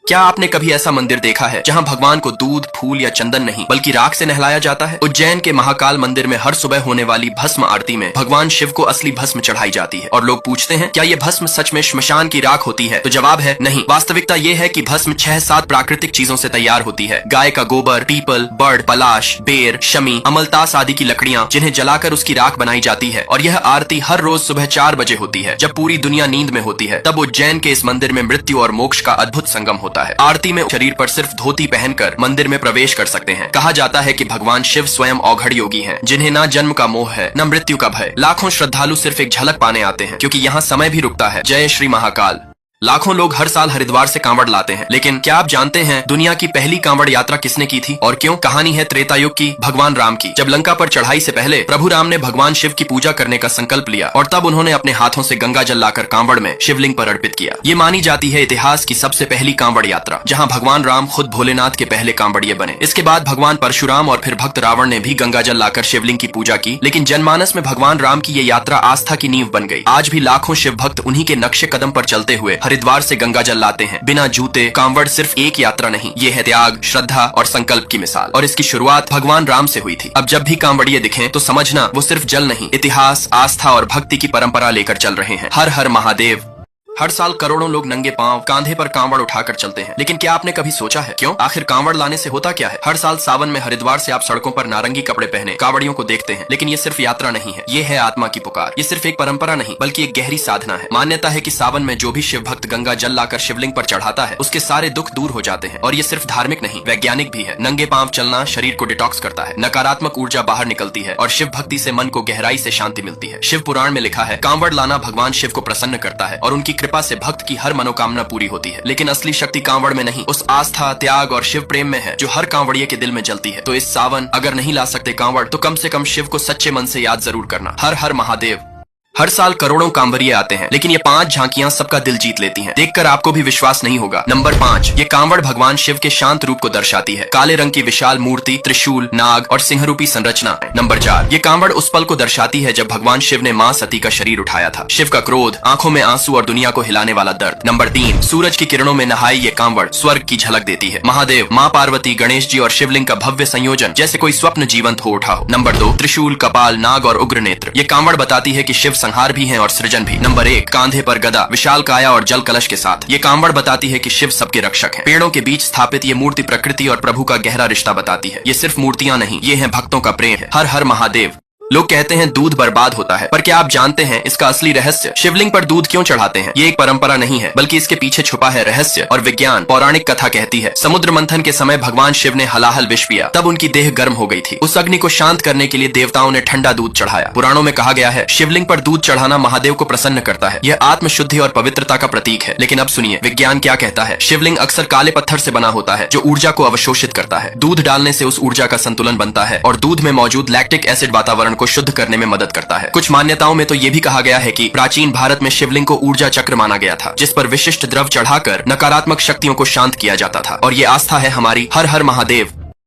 क्या आपने कभी ऐसा मंदिर देखा है जहां भगवान को दूध, फूल या चंदन नहीं बल्कि राख से नहलाया जाता है? उज्जैन के महाकाल मंदिर में हर सुबह होने वाली भस्म आरती में भगवान शिव को असली भस्म चढ़ाई जाती है और लोग पूछते हैं क्या ये भस्म सच में श्मशान की राख होती है? तो जवाब है नहीं। वास्तविकता ये है कि भस्म 6-7 प्राकृतिक चीजों से तैयार होती है। गाय का गोबर, पीपल, बड़, पलाश, बेर, शमी, अमलतास आदि की लकड़ियां जिन्हें जलाकर उसकी राख बनाई जाती है। और यह आरती हर रोज सुबह 4 बजे होती है जब पूरी दुनिया नींद में होती है। तब उज्जैन के इस मंदिर में मृत्यु और मोक्ष का अद्भुत संगम होता है। आरती में शरीर पर सिर्फ धोती पहनकर मंदिर में प्रवेश कर सकते हैं। कहा जाता है कि भगवान शिव स्वयं औघड़ योगी हैं, जिन्हें ना जन्म का मोह है न मृत्यु का भय। लाखों श्रद्धालु सिर्फ एक झलक पाने आते हैं क्योंकि यहाँ समय भी रुकता है। जय श्री महाकाल। लाखों लोग हर साल हरिद्वार से कांवड़ लाते हैं, लेकिन क्या आप जानते हैं दुनिया की पहली कांवड़ यात्रा किसने की थी और क्यों? कहानी है त्रेता युग की, भगवान राम की। जब लंका पर चढ़ाई से पहले प्रभु राम ने भगवान शिव की पूजा करने का संकल्प लिया और तब उन्होंने अपने हाथों से गंगा जल लाकर कांवड़ में शिवलिंग पर अर्पित किया। ये मानी जाती है इतिहास की सबसे पहली कांवड़ यात्रा, जहाँ भगवान राम खुद भोलेनाथ के पहले कांवड़िए बने। इसके बाद भगवान परशुराम और फिर भक्त रावण ने भी गंगा जल लाकर शिवलिंग की पूजा की, लेकिन जनमानस में भगवान राम की ये यात्रा आस्था की नींव बन गई। आज भी लाखों शिव भक्त उन्हीं के नक्शे कदम पर चलते हुए हरिद्वार से गंगा जल लाते हैं बिना जूते। कांवड़ सिर्फ एक यात्रा नहीं, ये है त्याग, श्रद्धा और संकल्प की मिसाल। और इसकी शुरुआत भगवान राम से हुई थी। अब जब भी कांवड़िए दिखें तो समझना वो सिर्फ जल नहीं, इतिहास, आस्था और भक्ति की परंपरा लेकर चल रहे हैं। हर हर महादेव। हर साल करोड़ों लोग नंगे पांव कांधे पर कांवड़ उठाकर चलते हैं, लेकिन क्या आपने कभी सोचा है क्यों? आखिर कांवड़ लाने से होता क्या है? हर साल सावन में हरिद्वार से आप सड़कों पर नारंगी कपड़े पहने कांवड़ियों को देखते हैं, लेकिन ये सिर्फ यात्रा नहीं है, ये है आत्मा की पुकार। ये सिर्फ एक परंपरा नहीं बल्कि एक गहरी साधना है। मान्यता है कि सावन में जो भी शिव भक्त गंगा जल लाकर शिवलिंग पर चढ़ाता है उसके सारे दुख दूर हो जाते हैं। और ये सिर्फ धार्मिक नहीं, वैज्ञानिक भी है। नंगे पांव चलना शरीर को डिटॉक्स करता है, नकारात्मक ऊर्जा बाहर निकलती है और शिव भक्ति से मन को गहराई से शांति मिलती है। शिव पुराण में लिखा है कांवड़ लाना भगवान शिव को प्रसन्न करता है और उनकी कृपा से भक्त की हर मनोकामना पूरी होती है। लेकिन असली शक्ति कांवड़ में नहीं, उस आस्था, त्याग और शिव प्रेम में है जो हर कांवड़िए के दिल में जलती है। तो इस सावन अगर नहीं ला सकते कांवड़ तो कम से कम शिव को सच्चे मन से याद जरूर करना। हर हर महादेव। हर साल करोड़ों कांवड़िए आते हैं, लेकिन ये 5 झांकियां सबका दिल जीत लेती हैं। देखकर आपको भी विश्वास नहीं होगा। नंबर 5, ये कांवड़ भगवान शिव के शांत रूप को दर्शाती है। काले रंग की विशाल मूर्ति, त्रिशूल, नाग और सिंह रूपी संरचना। नंबर 4, ये कांवड़ उस पल को दर्शाती है जब भगवान शिव ने मां सती का शरीर उठाया था। शिव का क्रोध, आंखों में आंसू और दुनिया को हिलाने वाला दर्द। नंबर 3, सूरज की किरणों में नहाई ये कांवड़ स्वर्ग की झलक देती है। महादेव, माँ पार्वती, गणेश जी और शिवलिंग का भव्य संयोजन जैसे कोई स्वप्न जीवंत हो उठा हो। नंबर 2, त्रिशूल, कपाल, नाग और उग्र नेत्र। ये कांवड़ बताती है कि शिव संहार भी है और सृजन भी। नंबर 1, कांधे पर गदा, विशाल काया और जल कलश के साथ। ये कांवड़ बताती है कि शिव सबके रक्षक हैं। पेड़ों के बीच स्थापित ये मूर्ति प्रकृति और प्रभु का गहरा रिश्ता बताती है। ये सिर्फ मूर्तियां नहीं, ये हैं भक्तों का प्रेम है। हर हर महादेव। लोग कहते हैं दूध बर्बाद होता है, पर क्या आप जानते हैं इसका असली रहस्य? शिवलिंग पर दूध क्यों चढ़ाते हैं? ये एक परंपरा नहीं है, बल्कि इसके पीछे छुपा है रहस्य और विज्ञान। पौराणिक कथा कहती है समुद्र मंथन के समय भगवान शिव ने हलाहल विष पिया, तब उनकी देह गर्म हो गई थी। उस अग्नि को शांत करने के लिए देवताओं ने ठंडा दूध चढ़ाया। पुराणों में कहा गया है शिवलिंग पर दूध चढ़ाना महादेव को प्रसन्न करता है। यह आत्मशुद्धि और पवित्रता का प्रतीक है। लेकिन अब सुनिए विज्ञान क्या कहता है। शिवलिंग अक्सर काले पत्थर से बना होता है जो ऊर्जा को अवशोषित करता है। दूध डालने से उस ऊर्जा का संतुलन बनता है और दूध में मौजूद लैक्टिक एसिड वातावरण को शुद्ध करने में मदद करता है। कुछ मान्यताओं में तो ये भी कहा गया है कि प्राचीन भारत में शिवलिंग को ऊर्जा चक्र माना गया था, जिस पर विशिष्ट द्रव चढ़ाकर नकारात्मक शक्तियों को शांत किया जाता था। और ये आस्था है हमारी। हर हर महादेव।